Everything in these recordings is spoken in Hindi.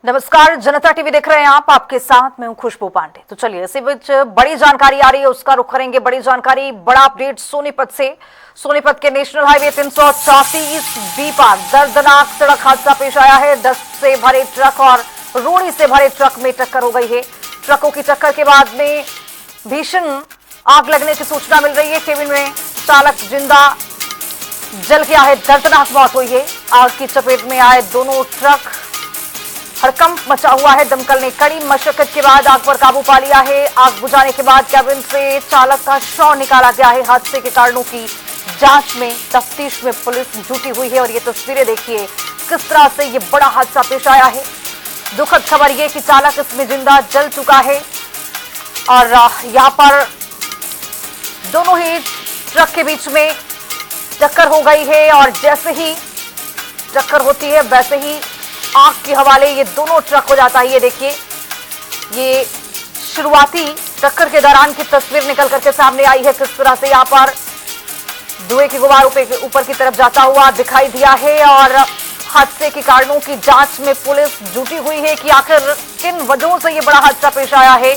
नमस्कार, जनता टीवी देख रहे हैं आप, आपके साथ मैं हूं खुशबू पांडे। तो चलिए इसी बीच बड़ी जानकारी आ रही है, उसका रुख करेंगे। बड़ी जानकारी, बड़ा अपडेट सोनीपत से। सोनीपत के नेशनल हाईवे 334B पर दर्दनाक सड़क हादसा पेश आया है। डस्ट से भरे ट्रक और रोड़ी से भरे ट्रक में टक्कर हो गई है। ट्रकों की टक्कर के बाद में भीषण आग लगने की सूचना मिल रही है। केबिन में चालक जिंदा जल गया है, दर्दनाक मौत हुई है। आग की चपेट में आए दोनों ट्रक, हड़कंप मचा हुआ है। दमकल ने कड़ी मशक्कत के बाद आग पर काबू पा लिया है। आग बुझाने के बाद कैबिन से चालक का शव निकाला गया है। हादसे के कारणों की जांच में, तफ्तीश में पुलिस जुटी हुई है। और ये तस्वीरें देखिए किस तरह से ये बड़ा हादसा पेश आया है। दुखद खबर ये कि चालक इसमें जिंदा जल चुका है और यहाँ पर दोनों ही ट्रक के बीच में टक्कर हो गई है। और जैसे ही टक्कर होती है वैसे ही आग के हवाले ये दोनों ट्रक हो जाता है। ये देखिए, ये शुरुआती टक्कर के दौरान की तस्वीर निकल करके सामने आई है। किस तरह से यहाँ पर धुएं की गुबार ऊपर की तरफ जाता हुआ दिखाई दिया है। और हादसे के कारणों की जांच में पुलिस जुटी हुई है कि आखिर किन वजहों से ये बड़ा हादसा पेश आया है।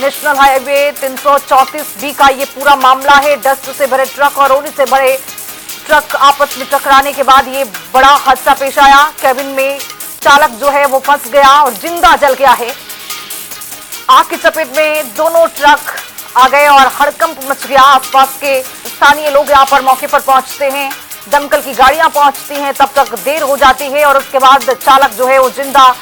नेशनल हाईवे 334B का ये पूरा मामला है। डस्ट से भरे ट्रक और रोड़ी से भरे ट्रक आपस में टकराने के बाद ये बड़ा हादसा पेश आया। कैबिन में चालक जो है वो फंस गया और जिंदा जल गया है। आग की चपेट में दोनों ट्रक आ गए और हड़कंप मच गया। आसपास के स्थानीय लोग यहाँ पर मौके पर पहुंचते हैं, दमकल की गाड़ियां पहुंचती हैं, तब तक देर हो जाती है और उसके बाद चालक जो है वो जिंदा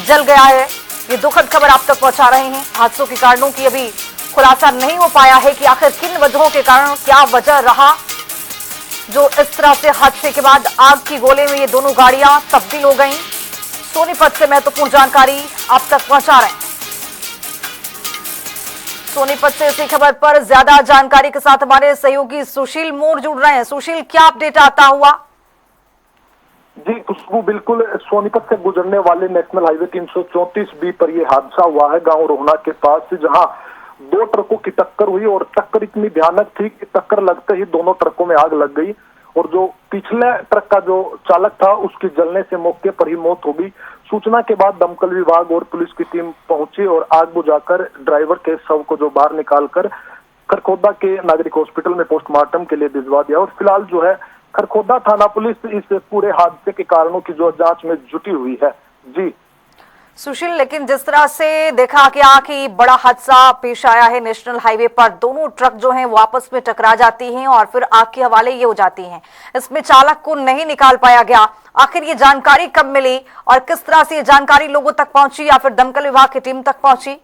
जल गया है। ये दुखद खबर आप तक पहुंचा रहे हैं। हादसों के कारणों की अभी खुलासा नहीं हो पाया है कि आखिर किन वजहों के कारण क्या वजह रहा जो इस तरह से हादसे के बाद आग की गोले में ये दोनों गाड़ियां तब्दील हो गईं। सोनीपत से महत्वपूर्ण जानकारी आप तक पहुंचा रहे हैं। सोनीपत से इसी खबर पर ज्यादा जानकारी के साथ हमारे सहयोगी सुशील मोर जुड़ रहे हैं। सुशील, क्या अपडेट आता हुआ? जी खुशबू, बिल्कुल सोनीपत से गुजरने वाले नेशनल हाईवे 334B पर यह हादसा हुआ है गांव रोहना के पास, जहां दो ट्रकों की टक्कर हुई और टक्कर इतनी भयानक थी कि टक्कर लगते ही दोनों ट्रकों में आग लग गई और जो पिछले ट्रक का जो चालक था उसकी जलने से मौके पर ही मौत हो गई। सूचना के बाद दमकल विभाग और पुलिस की टीम पहुंची और आग बुझाकर ड्राइवर के शव को जो बाहर निकालकर खरखोदा के नागरिक हॉस्पिटल में पोस्टमार्टम के लिए भिजवा दिया। और फिलहाल जो है खरखोदा थाना पुलिस इस पूरे हादसे के कारणों की जो जांच में जुटी हुई है। जी सुशील, लेकिन जिस तरह से देखा गया कि बड़ा हादसा पेश आया है नेशनल हाईवे पर, दोनों ट्रक जो हैं वो आपस में टकरा जाती हैं और फिर आग के हवाले ये हो जाती हैं। इसमें चालक को नहीं निकाल पाया गया। आखिर ये जानकारी कब मिली और किस तरह से ये जानकारी लोगों तक पहुंची या फिर दमकल विभाग की टीम तक पहुंची?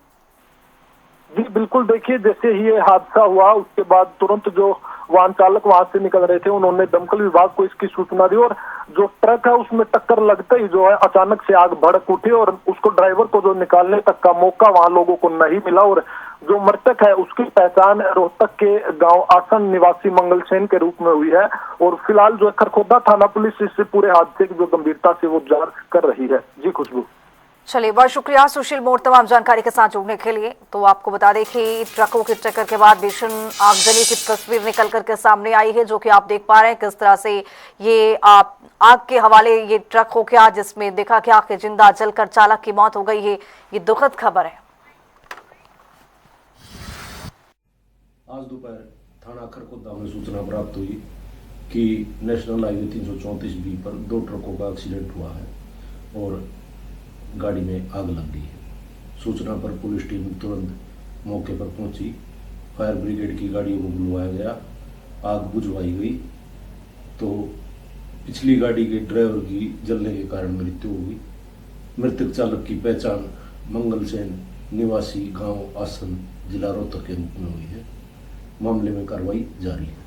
जी बिल्कुल, देखिए जैसे ही ये हादसा हुआ उसके बाद तुरंत जो वाहन चालक वहां से निकल रहे थे उन्होंने दमकल विभाग को इसकी सूचना दी और जो ट्रक है उसमें टक्कर लगते ही जो है अचानक से आग भड़क उठी और उसको ड्राइवर को जो निकालने तक का मौका वहां लोगों को नहीं मिला। और जो मृतक है उसकी पहचान रोहतक के गांव आसन निवासी मंगल सेन के रूप में हुई है। और फिलहाल जो है खरखोदा थाना पुलिस इस पूरे हादसे की जो गंभीरता से वो जांच कर रही है। जी खुशबू। चलिए, बहुत शुक्रिया सुशील मोर तमाम जानकारी के साथ जुड़ने के लिए। तो आपको बता दें कि ट्रकों की टक्कर के बाद भीषण आगजनी की तस्वीर निकल करके सामने आई है, जो कि आप देख पा रहे हैं किस तरह से ये आग के हवाले ये ट्रक हो गया, जिसमें देखा गया कि जिंदा जलकर चालक की मौत हो गई है। ये दुखद खबर है। आज दोपहर थाना खरखोदा में सूचना प्राप्त हुई कि नेशनल हाईवे 334B पर दो ट्रकों का एक्सीडेंट हुआ है और गाड़ी में आग लग गई है। सूचना पर पुलिस टीम तुरंत मौके पर पहुंची। फायर ब्रिगेड की गाड़ियों को बुलवाया गया, आग बुझवाई गई। तो पिछली गाड़ी के ड्राइवर की जलने के कारण मृत्यु हो गई। मृतक चालक की पहचान मंगल सेन निवासी गांव आसन जिला रोहतक के रूप में हुई है। मामले में कार्रवाई जारी है।